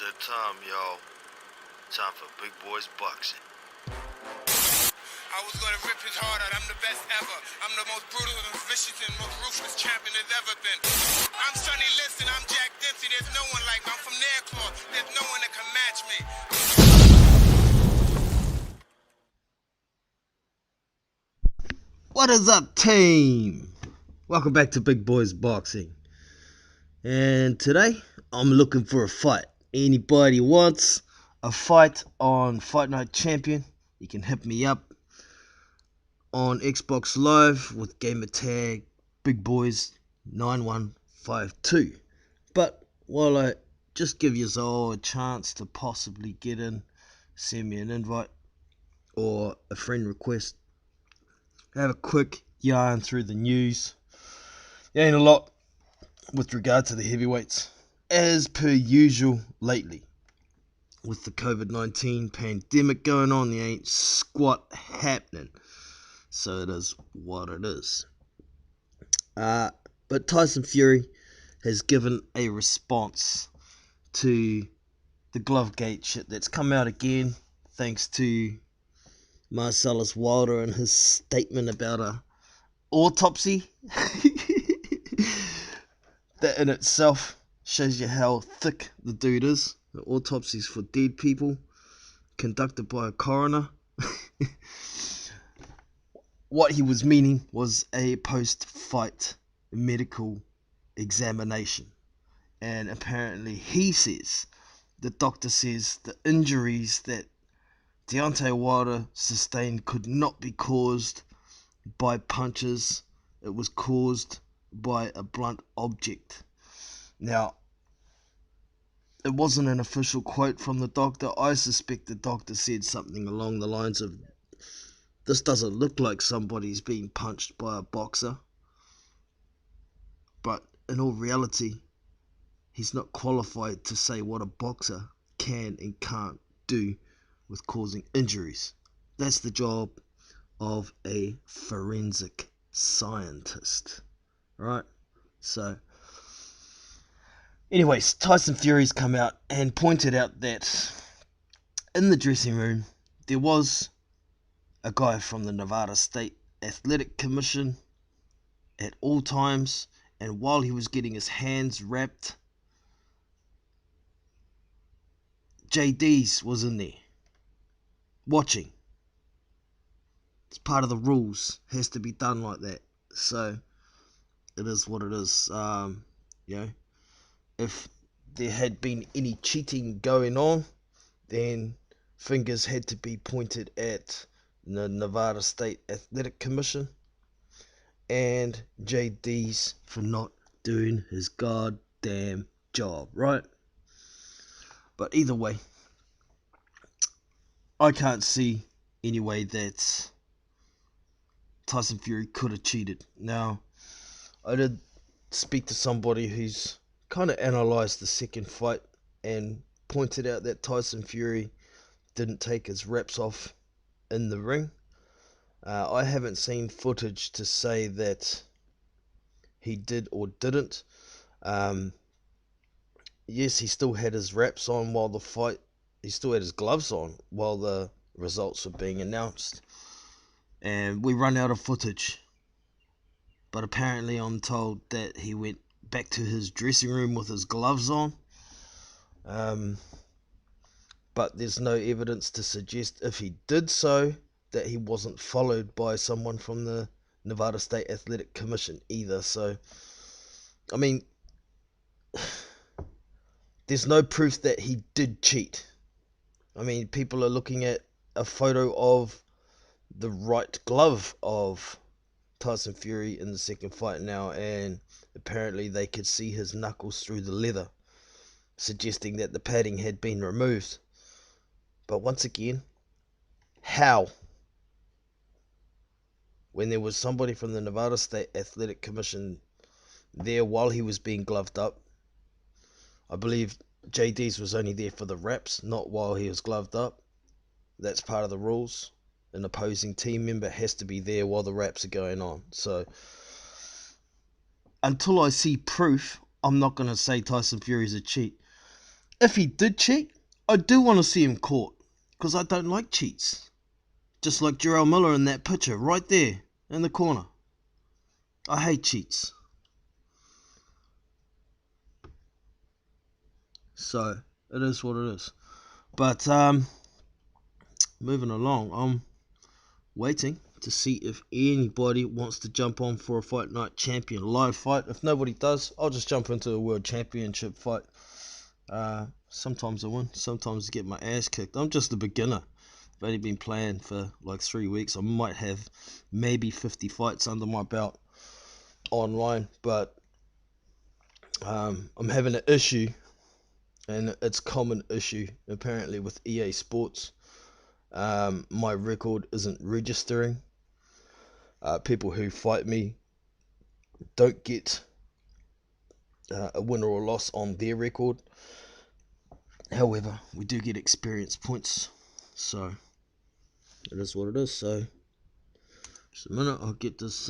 that time, y'all. Time for Big Boys boxing. I was gonna rip his heart out. I'm the best ever. I'm the most brutal and vicious and most ruthless champion there's ever been. I'm Sonny Liston. I'm Jack Dempsey. There's no one like me. I'm from Nairclaw. There's no one that can match me. What is up, team? Welcome back to Big Boys Boxing. And today, I'm looking for a fight. Anybody wants a fight on Fightnigh Champion, you can hit me up on Xbox Live with gamer tag BigBoys9152. But while I just give you all a chance to possibly get in, send me an invite or a friend request. Have a quick yarn through the news. There ain't a lot with regard to the heavyweights, as per usual lately. With the COVID-19 pandemic going on, there ain't squat happening. So it is what it is. But Tyson Fury has given a response to the Glovegate shit that's come out again, thanks to Marcellus Wilder and his statement about a autopsy. That in itself shows you how thick the dude is. The autopsies for dead people conducted by a coroner. What he was meaning was a post-fight medical examination. And apparently he says, the doctor says, the injuries that Deontay Wilder sustained could not be caused by punches. It was caused by a blunt object. Now, it wasn't an official quote from the doctor. I suspect the doctor said something along the lines of, this doesn't look like somebody's being punched by a boxer. But in all reality, he's not qualified to say what a boxer can and can't do with causing injuries. That's the job of a forensic scientist, right? So, anyways, Tyson Fury's come out and pointed out that in the dressing room there was a guy from the Nevada State Athletic Commission at all times, and while he was getting his hands wrapped, JD's was in there watching. It's part of the rules. Has to be done like that. So it is what it is. If there had been any cheating going on, then fingers had to be pointed at the Nevada State Athletic Commission and JD's for not doing his goddamn job, right? But either way, I can't see any way that Tyson Fury could have cheated. Now, I did speak to somebody who's kind of analysed the second fight and pointed out that Tyson Fury didn't take his reps off in the ring. I haven't seen footage to say that he did or didn't. Yes, he still had his reps on while the fight, he still had his gloves on while the results were being announced. And we run out of footage. But apparently I'm told that he went back to his dressing room with his gloves on. But there's no evidence to suggest if he did so that he wasn't followed by someone from the Nevada State Athletic Commission either. So, I mean, there's no proof that he did cheat. I mean, people are looking at a photo of the right glove of Tyson Fury in the second fight now, and apparently they could see his knuckles through the leather, suggesting that the padding had been removed. But once again, how? When there was somebody from the Nevada State Athletic Commission there while he was being gloved up. I believe JD's was only there for the reps, not while he was gloved up. That's part of the rules. An opposing team member has to be there while the reps are going on. So, until I see proof, I'm not going to say Tyson Fury's a cheat. if he did cheat, I do want to see him caught, because I don't like cheats. Just like Jarrell Miller in that picture right there in the corner. I hate cheats. So it is what it is. But moving along, I'm waiting to see if anybody wants to jump on for a Fightnigh Champion live fight. If nobody does, I'll just jump into a World Championship fight. Sometimes I win, sometimes I get my ass kicked. I'm just a beginner. I've only been playing for like 3 weeks. I might have maybe 50 fights under my belt online, but I'm having an issue, and it's a common issue apparently with EA Sports. My record isn't registering. People who fight me don't get a win or a loss on their record. However, we do get experience points, so it is what it is. So just a minute, I'll get this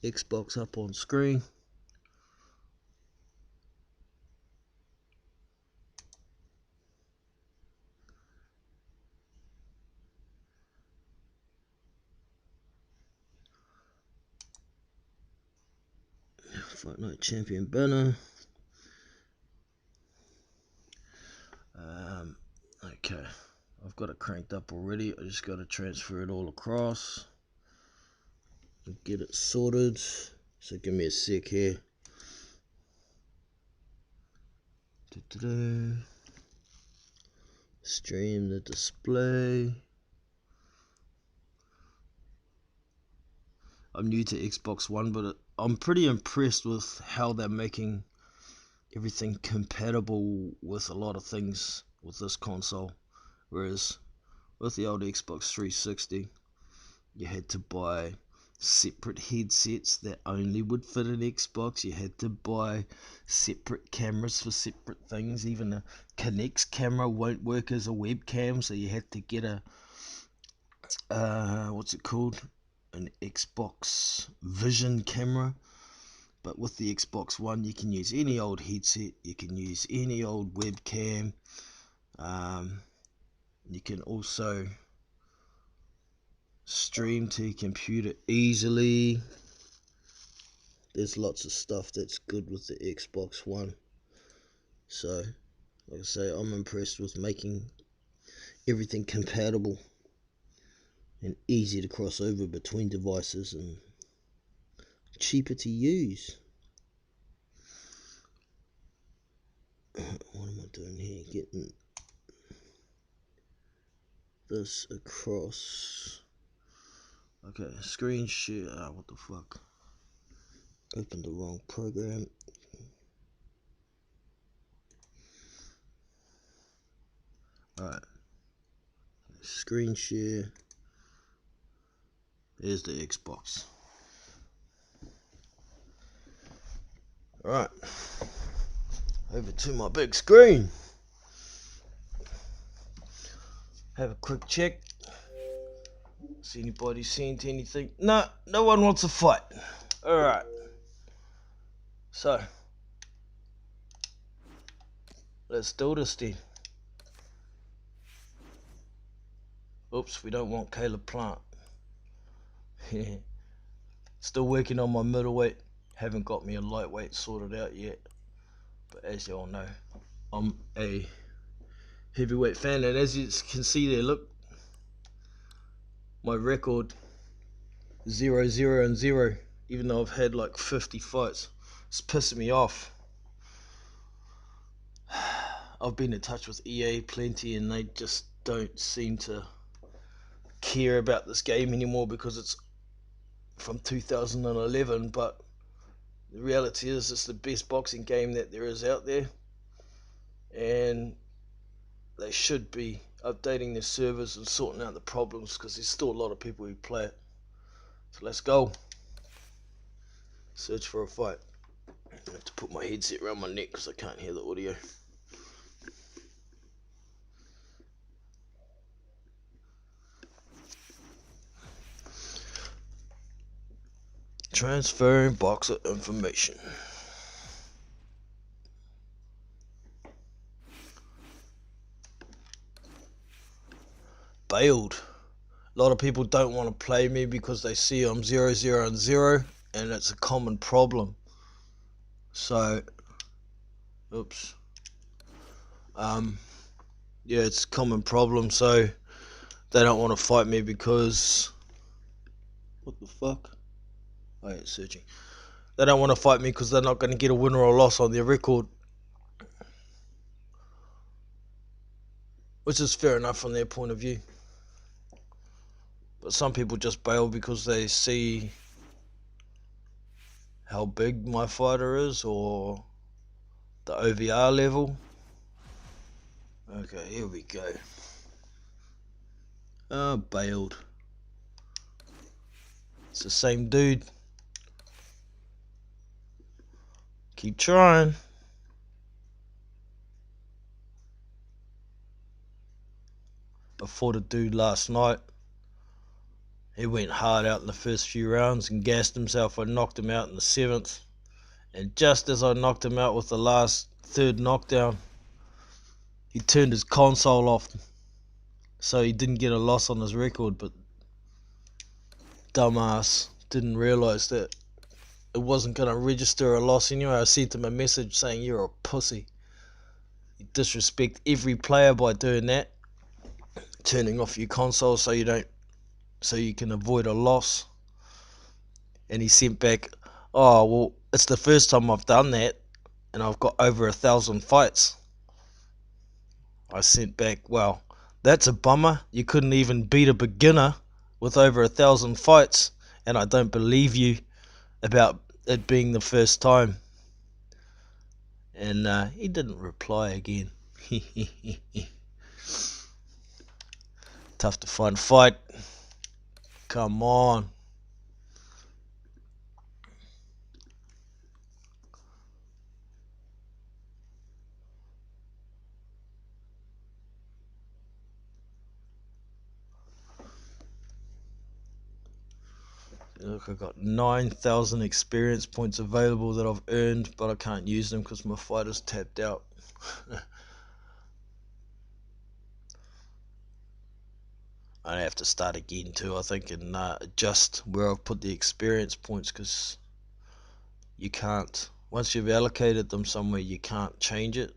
Xbox up on screen. Fightnigh Champion banner. Okay, I've got it cranked up already. I just got to transfer it all across and get it sorted. So give me a sec here. Stream the display. I'm new to Xbox One, but I'm pretty impressed with how they're making everything compatible with a lot of things with this console. Whereas with the old Xbox 360, you had to buy separate headsets that only would fit an Xbox. You had to buy separate cameras for separate things. Even a Kinect's camera won't work as a webcam, so you had to get a what's it called, an Xbox Vision camera. But with the Xbox One, you can use any old headset, you can use any old webcam. You can also stream to your computer easily. There's lots of stuff that's good with the Xbox One. So, like I say, I'm impressed with making everything compatible and easy to cross over between devices and cheaper to use. What am I doing here? Getting this across. Okay, screen share. What the fuck? Opened the wrong program. Alright. Screen share. There's the Xbox. Alright. Over to my big screen. Have a quick check. See anybody seeing anything? No, no one wants to fight. Alright. So, let's do this then. Oops, we don't want Caleb Plant. Still working on my middleweight. Haven't got me a lightweight sorted out yet. But as you all know, I'm a heavyweight fan. And as you can see there, look. My record 0-0-0. Even though I've had like 50 fights. It's pissing me off. I've been in touch with EA plenty and they just don't seem to care about this game anymore because it's from 2011, but the reality is it's the best boxing game that there is out there, and they should be updating their servers and sorting out the problems because there's still a lot of people who play it. So let's go. Search for a fight. I have to put my headset around my neck because I can't hear the audio. Transferring boxer information. bailed. A lot of people don't want to play me because they see I'm 0-0 and 0, and it's a common problem. So, oops. Yeah, it's a common problem. So they don't want to fight me because, what the fuck? Oh, yeah, searching. They don't want to fight me because they're not going to get a win or a loss on their record, which is fair enough from their point of view. But some people just bail because they see how big my fighter is or the OVR level. Okay, here we go. Bailed. It's the same dude. Keep trying. I fought a dude last night. He went hard out in the first few rounds and gassed himself. I knocked him out in the 7th. And just as I knocked him out with the last third knockdown, he turned his console off. So he didn't get a loss on his record, but dumbass didn't realise that it wasn't going to register a loss anyway. I sent him a message saying you're a pussy. You disrespect every player by doing that, turning off your console so you can avoid a loss. And he sent back, oh well, it's the first time I've done that and I've got over 1,000 fights. I sent back, well, that's a bummer. You couldn't even beat a beginner with over 1,000 fights, and I don't believe you about it being the first time. And he didn't reply again. Tough to find a fight. Come on. Look, I've got 9,000 experience points available that I've earned, but I can't use them because my fighter's tapped out. I have to start again too, I think, and adjust where I've put the experience points, because you can't, once you've allocated them somewhere, you can't change it.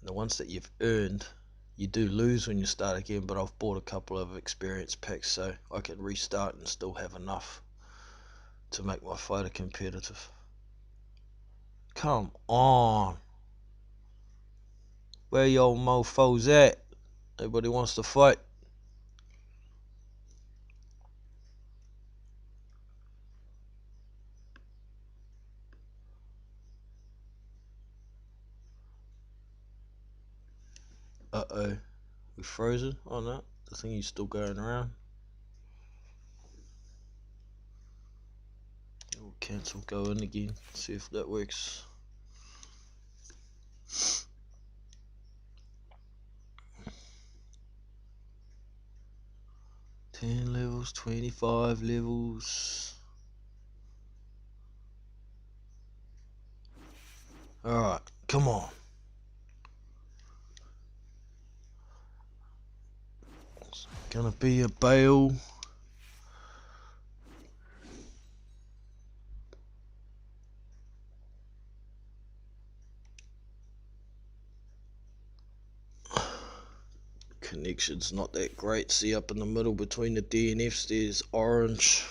And the ones that you've earned, you do lose when you start again, but I've bought a couple of experience packs so I can restart and still have enough to make my fighter competitive. Come on. Where y'all mofos at? Everybody wants to fight. Uh-oh. We frozen? Oh no, the thingy's still going around. We'll cancel, go in again, see if that works. $10 levels, 25 levels. Alright, come on. It's gonna be a bail. Connection's not that great. See, up in the middle between the DNFs there's orange,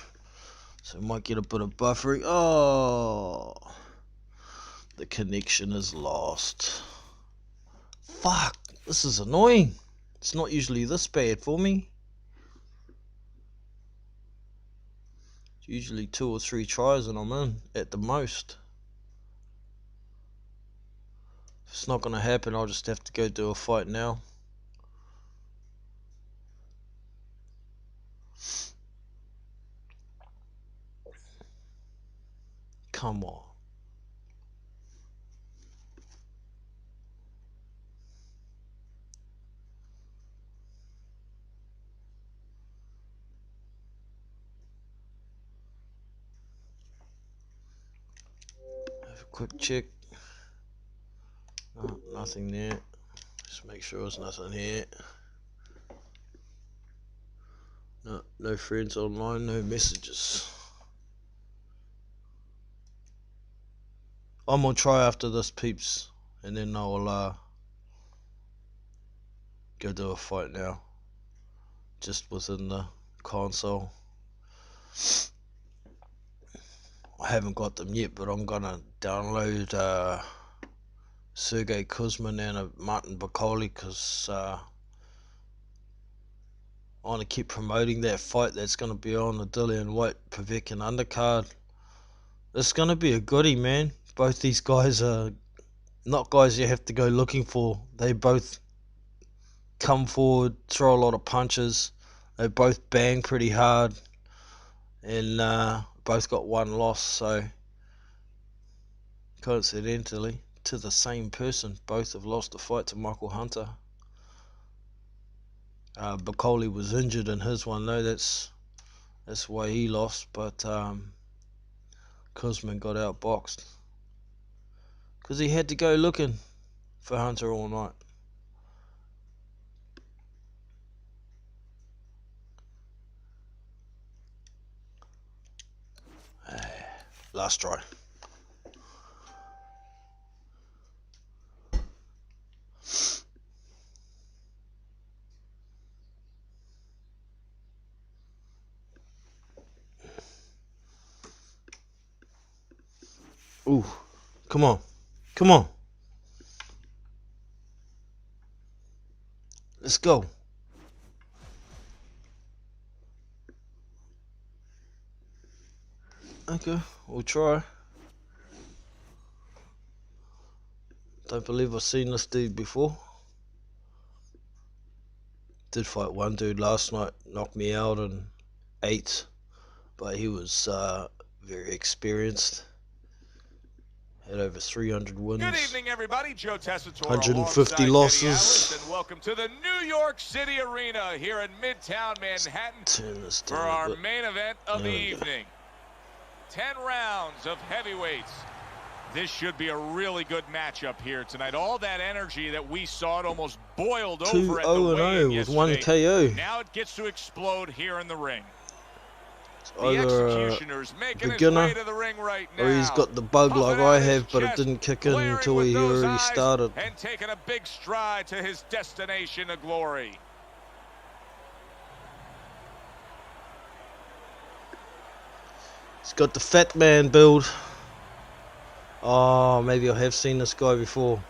so might get a bit of buffering. Oh, the connection is lost. Fuck, this is annoying. It's not usually this bad for me. It's usually 2 or 3 tries and I'm in at the most. If it's not gonna happen, I'll just have to go do a fight now. Come on. Have a quick check. No, nothing there. Just make sure there's nothing here. No friends online, no messages. I'm gonna try after this, peeps, and then I'll go do a fight now, just within the console. I haven't got them yet, but I'm gonna download Sergey Kuzmin and Martin Bakoli, because I want to keep promoting that fight that's going to be on the Dillian White Povetkin undercard. It's going to be a goodie, man. Both these guys are not guys you have to go looking for. They both come forward, throw a lot of punches. They both bang pretty hard, and both got one loss. So coincidentally, to the same person, both have lost a fight to Michael Hunter. Bakoli was injured in his one though. That's why he lost. But Kuzmin got outboxed because he had to go looking for Hunter all night. Last try. Ooh, come on, come on. Let's go. Okay, we'll try. Don't believe I've seen this dude before. Did fight one dude last night, knocked me out in 8, but he was very experienced. Had over 300 wins. Good evening, everybody. Joe Tessitore, 150 losses. And welcome to the New York City Arena here in Midtown Manhattan for our main event of the evening. 10 rounds of heavyweights. This should be a really good matchup here tonight. All that energy that we saw, it almost boiled over at the weigh-in yesterday. With 1 KO. Now it gets to explode here in the ring. The Either executioner's making beginner, his way to the ring right now. or he's got the bug like I have, but it didn't kick in until he already started. And taking a big stride to his destination of glory. He's got the fat man build. Oh, maybe I have seen this guy before.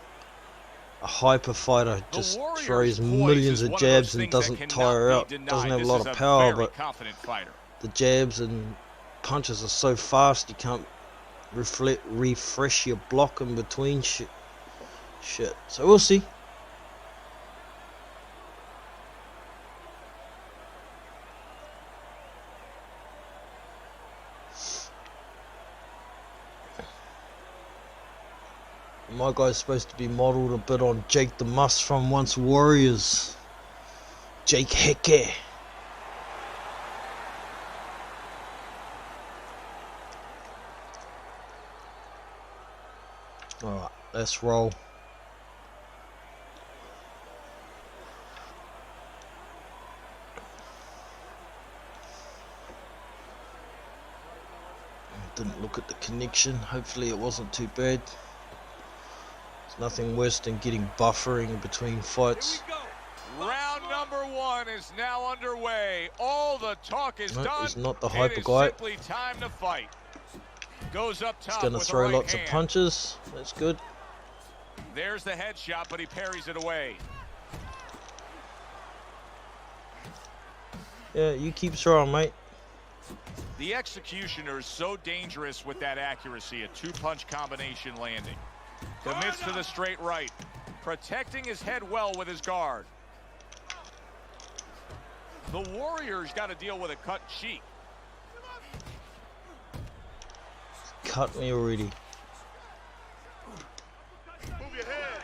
A hyper fighter, just throws millions of jabs and doesn't tire out. Doesn't have a lot of power, but the jabs and punches are so fast you can't refresh your block in between shit. So we'll see. My guy's supposed to be modelled a bit on Jake the Muss from Once Warriors. Jake Heke. Alright, let's roll. Didn't look at the connection. Hopefully it wasn't too bad. Nothing worse than getting buffering between fights. Round number 1 is now underway. All the talk is done. He's not the hyper guy. Simply time to fight. Goes up top. He's gonna throw lots of punches. That's good. There's the headshot, but he parries it away. Yeah, you keep throwing, mate. The executioner is so dangerous with that accuracy. A 2-punch combination landing. Commits to the straight right, protecting his head well with his guard. The Warrior's got to deal with a cut cheek. Cut me already. Move your head.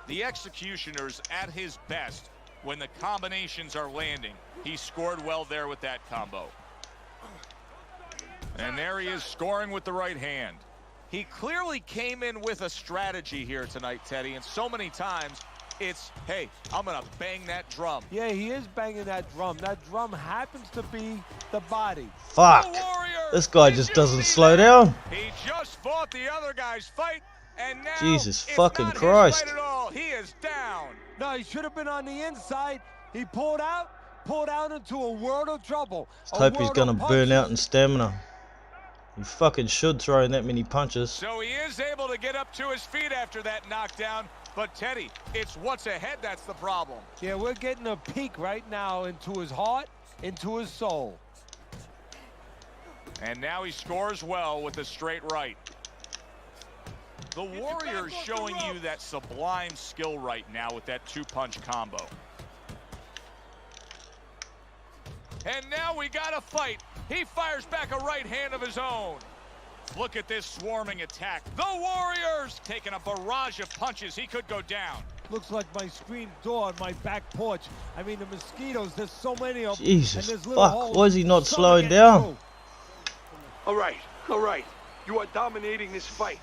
The executioner's at his best when the combinations are landing. He scored well there with that combo. And there he is, scoring with the right hand. He clearly came in with a strategy here tonight, Teddy, and so many times it's, hey, I'm going to bang that drum. Yeah, he is banging that drum. That drum happens to be the body. Fuck. This guy just doesn't slow down. He just fought the other guy's fight, and now Jesus it's fucking not Christ. his fight at all. He is down. No, he should have been on the inside. He pulled out into a world of trouble. Just hope he's going to burn out in stamina. He fucking should throw in that many punches. So he is able to get up to his feet after that knockdown. But, Teddy, it's what's ahead that's the problem. Yeah, we're getting a peek right now into his heart, into his soul. And now he scores well with a straight right. The Warrior's showing you that sublime skill right now with that two-punch combo. And now we got a fight. He fires back a right hand of his own. Look at this swarming attack. The Warriors taking a barrage of punches. He could go down. Looks like my screen door on my back porch. I mean, the mosquitoes, there's so many of them. Jesus, and little fuck. holes. Why is he not Some slowing get down? through. All right. You are dominating this fight.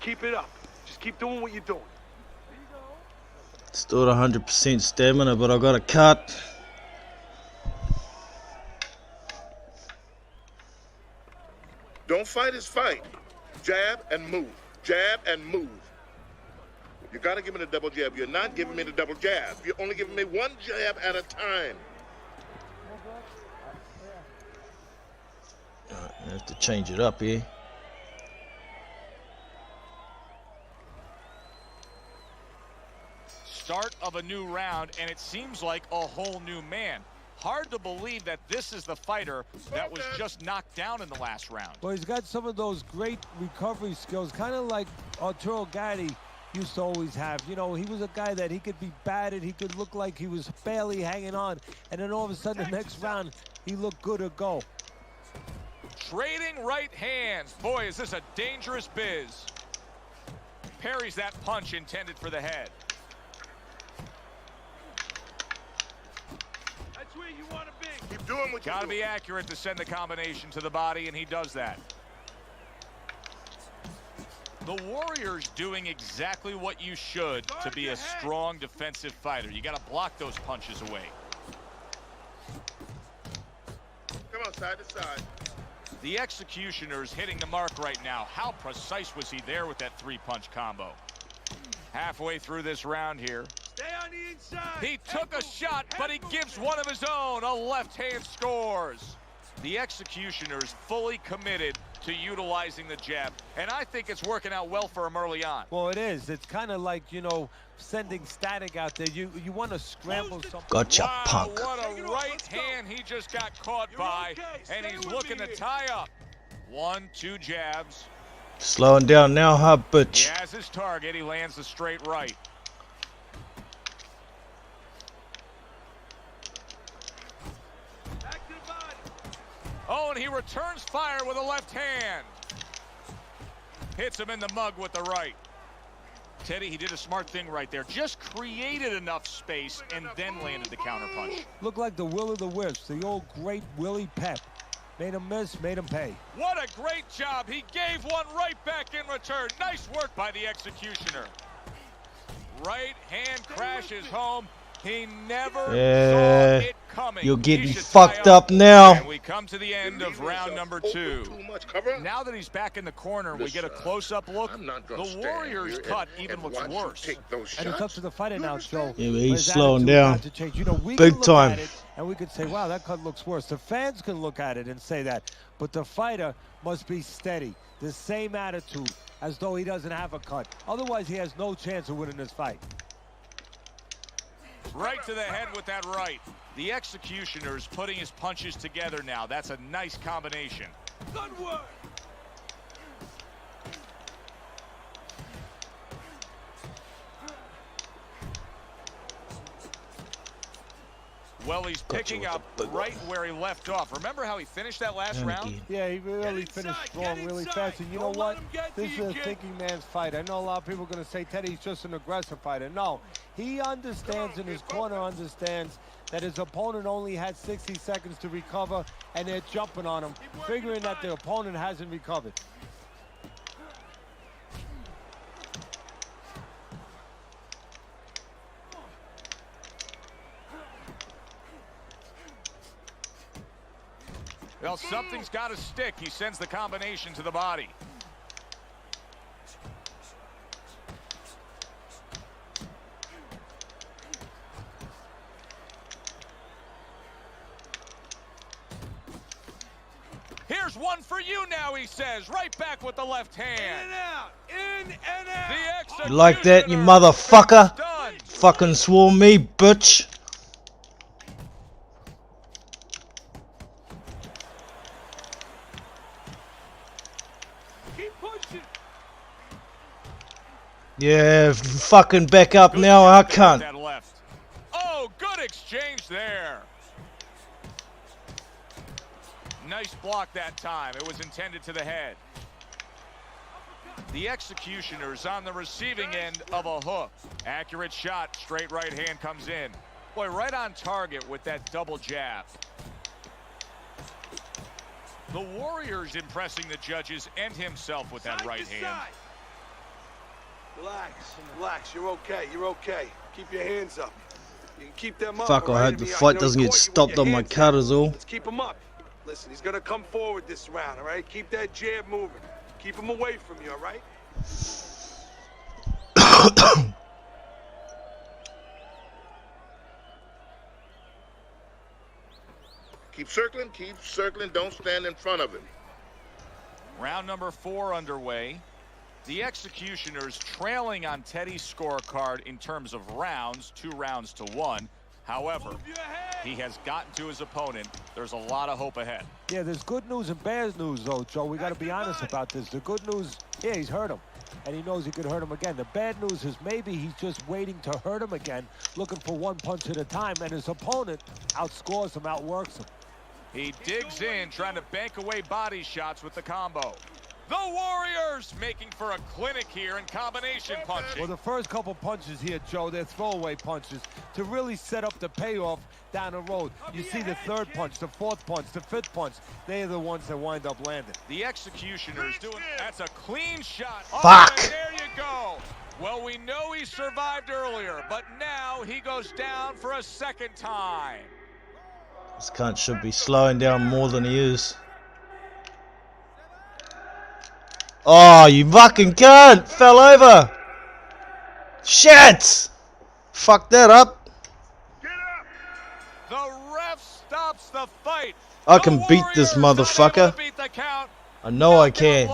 Keep it up. Just keep doing what you're doing. Still at 100% stamina, but I got a cut. Don't fight his fight. Jab and move. Jab and move. You got to give me the double jab. You're not giving me the double jab. You're only giving me one jab at a time. Alright, I have to change it up here. Start of a new round, and it seems like a whole new man. Hard to believe that this is the fighter that was just knocked down in the last round. Well, he's got some of those great recovery skills, kind of like Arturo Gatti used to always have. You know, he was a guy that he could be battered, he could look like he was barely hanging on, and then all of a sudden the next round, he looked good to go. Trading right hands. Boy, is this a dangerous biz. Parries that punch intended for the head. That's where you want to be. Keep doing what Got to you're doing. be accurate to send the combination to the body, and he does that. The Warrior's doing exactly what you should to be a strong defensive fighter. You got to block those punches away. Come on, side to side. The Executioner's hitting the mark right now. How precise was he there with that three-punch combo? Halfway through this round here. Stay on the inside. He took a shot, but he gives one of his own. A left hand scores. The Executioner's fully committed to utilizing the jab, and I think it's working out well for him early on. Well, it is. It's kind of like, you know, sending static out there. You want to scramble something. Gotcha, Wow, punk. what a right hand he just got caught by, and he's looking to tie up. 1-2 jabs. Slowing down now, huh, He bitch? has his target. He lands the straight right. Back to the body. Oh, and he returns fire with a left hand. Hits him in the mug with the right. Teddy, he did a smart thing right there. Just created enough space and then landed the counterpunch. Looked like the will of the wisps, the old great Willie Pep. Made him miss, made him pay. What a great job. He gave one right back in return. Nice work by the Executioner. Right hand crashes home. He never saw it coming. You're getting He should fucked tie up now. And we come to the end of round number 2. Too much cover. Now that he's back in the corner and we get a Listen, close-up look, I'm not gonna the stand Warrior's here cut and even looks watch you worse. take those And it's up shots. to the fighter now, Joe. Yeah, but for he's his slowing attitude down. not to change. You know, we Big can look time. at it and we could say, wow, that cut looks worse. The fans can look at it and say that. But the fighter must be steady. The same attitude as though he doesn't have a cut. Otherwise, he has no chance of winning this fight. Right to the head with that right. The Executioner's putting his punches together now. That's a nice combination. Good work. Well, he's picking up right where he left off. Remember how he finished that last round? Yeah, he really Get finished inside, strong, get really inside. fast. And you know Don't what? let him get This to is you, a kid. thinking man's fight. I know a lot of people are going to say Teddy's just an aggressive fighter. No, he understands and his corner understands that his opponent only had 60 seconds to recover, and they're jumping on him, figuring that the opponent hasn't recovered. Well, something's got to stick. He sends the combination to the body. Here's one for you now, he says. Right back with the left hand. In and out. In and out. You like that, you motherfucker? Fucking swarm me, bitch. Keep pushing. Yeah, fucking back up now, I can't. Oh, good exchange there. Nice block that time. It was intended to the head. The executioner's on the receiving end of a hook. Accurate shot. Straight right hand comes in. Boy, right on target with that double jab. The Warrior's impressing the judges and himself with that right hand. Relax, relax. You're okay. You're okay. Keep your hands up. You can keep them up. Fuck, I hope the fight doesn't get stopped on my cut is all. Let's keep him up. Listen, he's gonna come forward this round, all right? Keep that jab moving. Keep him away from you, all right? Keep circling, don't stand in front of him. Round number 4 underway. The executioner's trailing on Teddy's scorecard in terms of rounds, 2 rounds to 1. However, he has gotten to his opponent. There's a lot of hope ahead. Yeah, there's good news and bad news, though, Joe. We got to be honest about this. The good news, yeah, he's hurt him, and he knows he could hurt him again. The bad news is maybe he's just waiting to hurt him again, looking for one punch at a time, and his opponent outscores him, outworks him. He digs in, trying to bank away body shots with the combo. The Warriors making for a clinic here in combination punching. Well, the first couple punches here, Joe, they're throwaway punches to really set up the payoff down the road. You see the third punch, the fourth punch, the fifth punch. They're the ones that wind up landing. The executioner's doing, that's a clean shot. Fuck! Oh, and there you go. Well, we know he survived earlier, but now he goes down for a second time. This cunt should be slowing down more than he is. Oh, you fucking cunt! Fell over! Shit! Fuck that up. The ref stops the fight. I can beat this motherfucker. I know I can.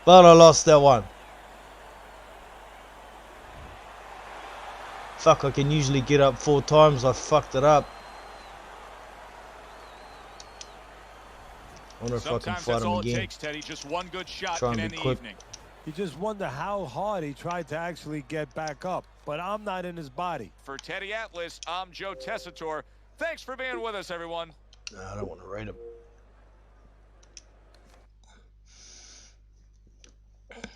But I lost that one. Fuck, I can usually get up 4 times. I fucked it up. I wonder if I can fight him again. Takes, Teddy. Just one good shot Try can and end be the quick. evening. You just wonder how hard he tried to actually get back up. But I'm not in his body. For Teddy Atlas, I'm Joe Tessitore. Thanks for being with us, everyone. I don't want to rate him.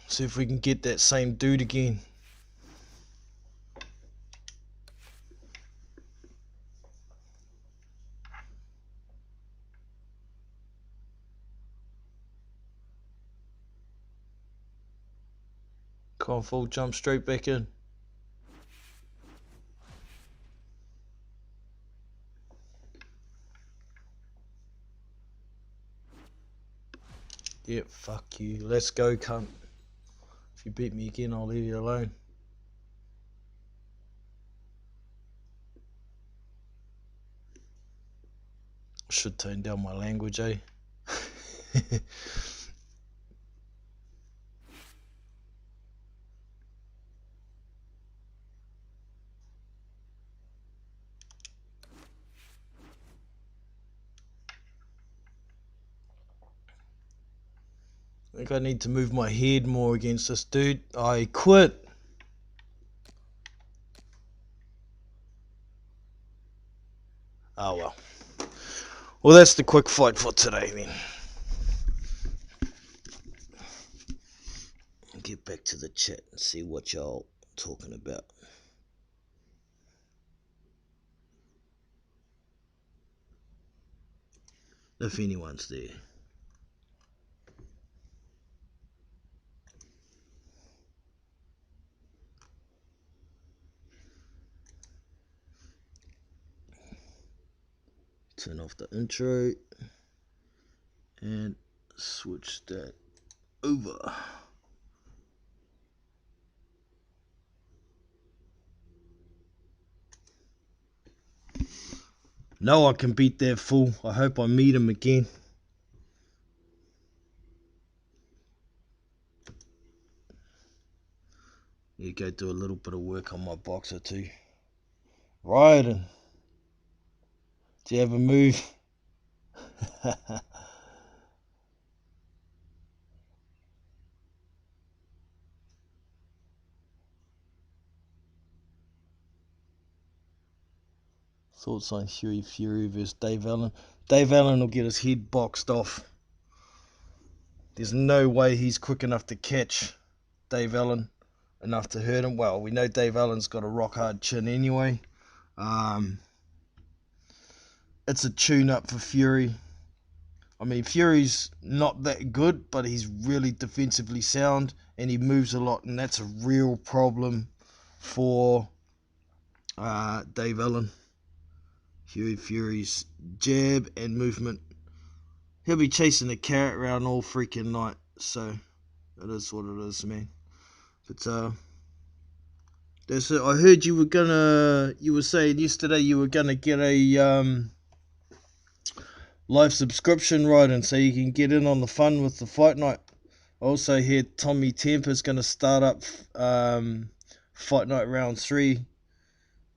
See if we can get that same dude again. Can't full jump straight back in. Yep, fuck you. Let's go, cunt. If you beat me again, I'll leave you alone. Should tone down my language, eh? I think I need to move my head more against this dude. I quit. Oh well. Well, that's the quick fight for today then. Get back to the chat and see what y'all talking about. If anyone's there. Turn off the intro and switch that over. No, I can beat that fool. I hope I meet him again. You go do a little bit of work on my boxer too. Ryden, do you have a move? Thoughts on Huey Fury versus Dave Allen? Dave Allen will get his head boxed off. There's no way he's quick enough to catch Dave Allen, enough to hurt him. Well, we know Dave Allen's got a rock hard chin anyway. It's a tune-up for Fury. I mean, Fury's not that good, but he's really defensively sound, and he moves a lot, and that's a real problem for Dave Allen. Huey Fury's jab and movement. He'll be chasing the carrot around all freaking night, so it is what it is, man. But that's it. I heard you were saying yesterday you were gonna get a live subscription, right, and so you can get in on the fun with the Fight Night. I also heard Tommy Temper's gonna start up Fight Night round 3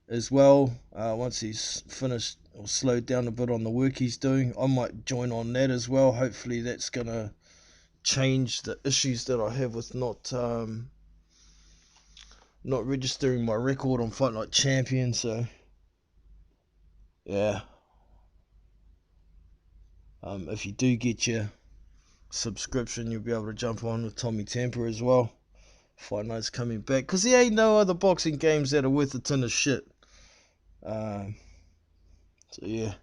as well, once he's finished or slowed down a bit on the work he's doing. I might join on that as well. Hopefully that's gonna change the issues that I have with not registering my record on Fightnigh Champion. So yeah, if you do get your subscription, you'll be able to jump on with Tommy Temper as well. Fight Night's coming back, because there ain't no other boxing games that are worth a ton of shit. So yeah.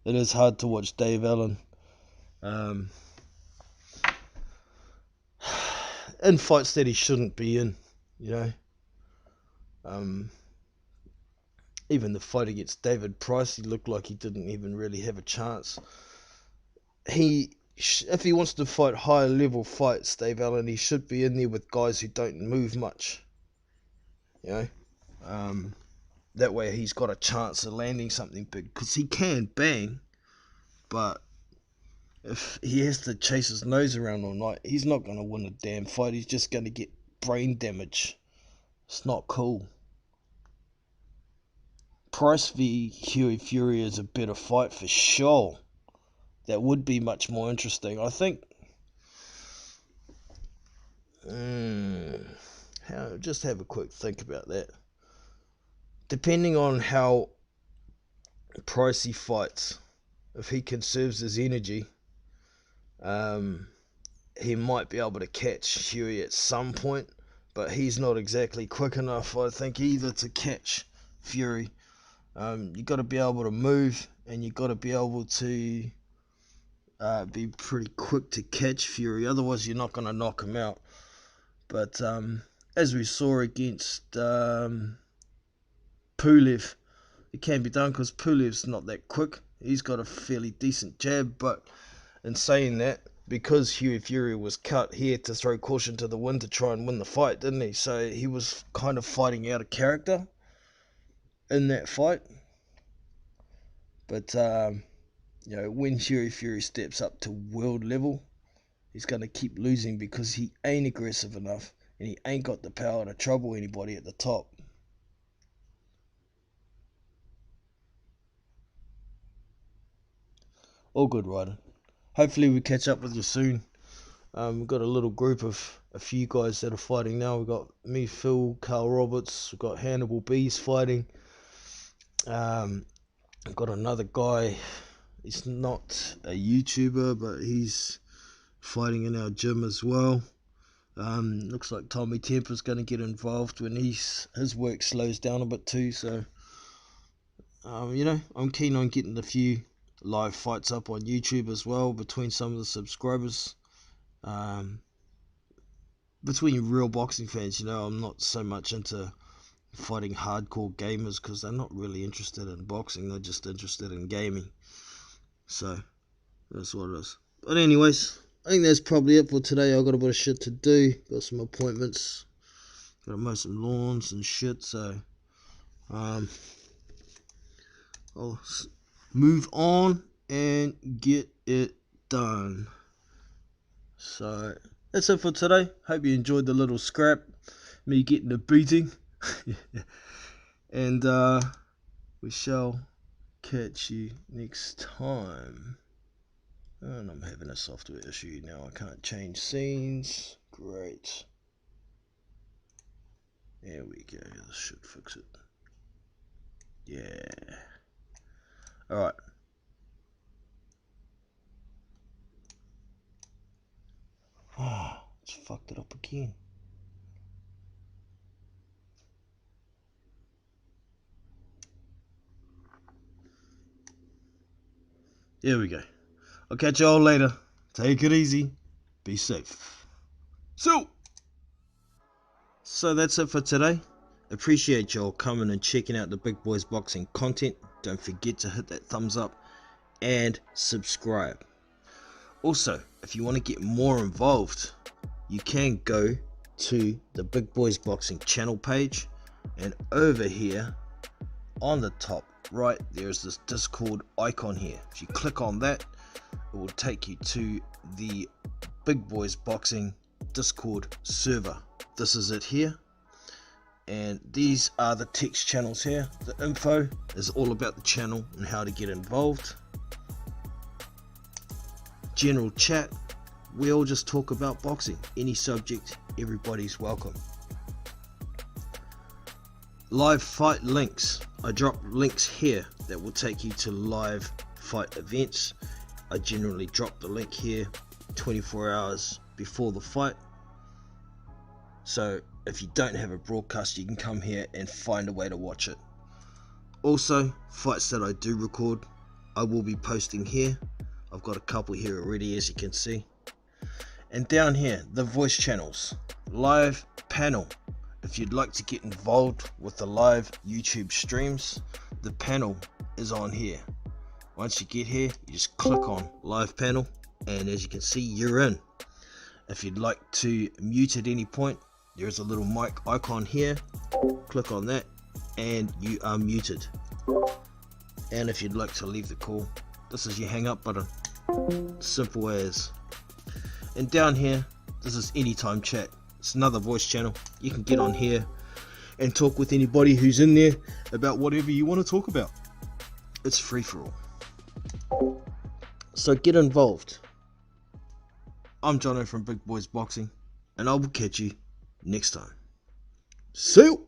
It is hard to watch Dave Allen in fights that he shouldn't be in, you know. Even the fight against David Price, he looked like he didn't even really have a chance. If he wants to fight higher level fights, Dave Allen, he should be in there with guys who don't move much, you know. That way he's got a chance of landing something big, because he can bang, but if he has to chase his nose around all night, he's not going to win a damn fight. He's just going to get brain damage. It's not cool. Price v Huey Fury is a better fight for sure. That would be much more interesting, I think. Just have a quick think about that. Depending on how Pricey fights, if he conserves his energy, he might be able to catch Huey at some point, but he's not exactly quick enough, I think, either to catch Fury. You got to be able to move, and you got to be able to be pretty quick to catch Fury. Otherwise, you're not going to knock him out. But as we saw against Pulev, it can be done, because Pulev's not that quick. He's got a fairly decent jab, but in saying that, because Huey Fury was cut, he had to throw caution to the wind to try and win the fight, didn't he? So he was kind of fighting out of character in that fight. But you know, when Huey Fury steps up to world level, he's going to keep losing, because he ain't aggressive enough, and he ain't got the power to trouble anybody at the top. All good, Ryder. Hopefully we catch up with you soon. We've got a little group of a few guys that are fighting now. We've got me, Phil, Carl Roberts. We've got Hannibal B's fighting. I've got another guy. He's not a YouTuber, but he's fighting in our gym as well. Looks like Tommy Temper's going to get involved when his work slows down a bit too. So, you know, I'm keen on getting a few live fights up on YouTube as well, between some of the subscribers, between real boxing fans. You know, I'm not so much into fighting hardcore gamers, because they're not really interested in boxing, they're just interested in gaming. So that's what it is. But anyways, I think that's probably it for today. I've got a bit of shit to do, got some appointments, gotta mow some lawns and shit, so I'll move on and get it done. So that's it for today. Hope you enjoyed the little scrap, me getting a beating. And we shall catch you next time. And I'm having a software issue now. I can't change scenes. Great. There we go. This should fix it. Yeah. Alright. Oh, it's fucked it up again. There we go. I'll catch y'all later. Take it easy. Be safe. So that's it for today. Appreciate y'all coming and checking out the Big Boys Boxing content. Don't forget to hit that thumbs up and subscribe. Also, if you want to get more involved, you can go to the Big Boys Boxing channel page, and over here on the top right there's this Discord icon here. If you click on that, it will take you to the Big Boys Boxing Discord server. This is it here, and these are the text channels here. The info is all about the channel and how to get involved. General chat, we all just talk about boxing, any subject, everybody's welcome. Live fight links, I drop links here that will take you to live fight events. I generally drop the link here 24 hours before the fight, so if you don't have a broadcast, you can come here and find a way to watch it. Also, fights that I do record, I will be posting here. I've got a couple here already, as you can see. And down here, the voice channels, live panel. If you'd like to get involved with the live YouTube streams, the panel is on here. Once you get here, you just click on live panel, and as you can see, you're in. If you'd like to mute at any point, there's a little mic icon here. Click on that and you are muted. And if you'd like to leave the call, this is your hang up button. Simple as. And down here, this is anytime chat. It's another voice channel. You can get on here and talk with anybody who's in there about whatever you want to talk about. It's free for all. So get involved. I'm Jono from Big Boys Boxing, and I will catch you next time. See you!